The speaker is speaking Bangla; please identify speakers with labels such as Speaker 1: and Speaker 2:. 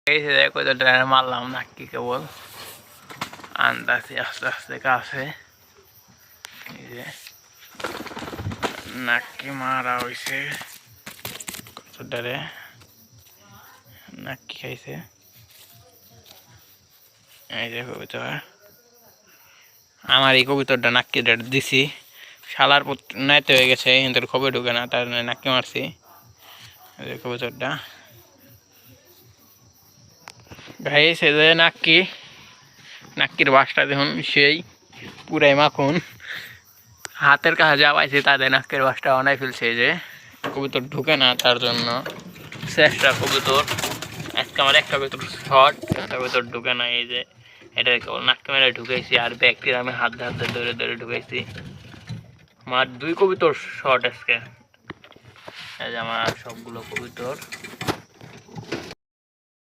Speaker 1: এই যে দেখো মারলাম নাকি কেবল আনতাছি আস্তে আস্তে কাছে এই যে নাকি মারা হয়েছে কতটারে নাকি খাইছে এই যে কবিতর আমার এই কবিতরটা নাকি দিছি শালার নাইতে হয়ে গেছে কিন্তু খবর ঢুকে না তার নাকি মারছি এই যে কবিতরটা গাইস এই যে নাক্কির বাসটা দেখুন সেই পুরাই মাখন হাতের কাছে যা পাইছে তাদের নাকের বাসটা অনাই ফেলছে যে কবুতর ঢুকে না তার জন্য চেষ্টা কবুতর আজকে আমার একটা কবুতর শর্ট একটা কবুতর ঢুকে না এই যে এটা কেবল নাক ক্যামেরা ঢুকাইছি আর ব্যাগটির আমি হাত ধরে ধরে ঢুকাইছি আমার 2 কবুতর শর্ট আজকে এই যে আমার সবগুলো কবুতর